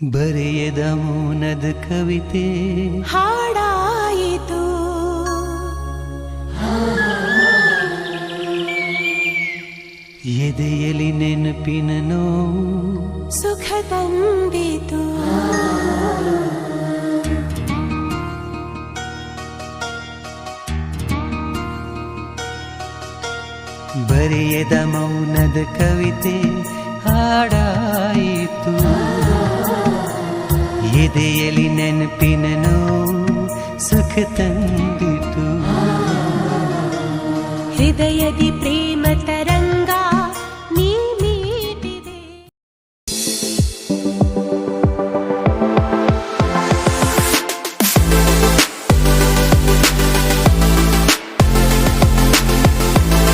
ಬರೆಯದ ಮೌನದ ಕವಿತೆ ಹಾಡಾಯಿತು. ಎದೆಯಲಿ ನೆನಪಿನ ನೋವು ಸುಖ ತಂದಿತು. ಬರೆಯದ ಮೌನದ ಕವಿತೆ ಹಾಡಾಯಿತು. ಎದೆಯಲಿ ನೆನಪಿನ ನೋವು ಸುಖ ತಂದಿತು. ಹೃದಯದಿ ಪ್ರೇಮ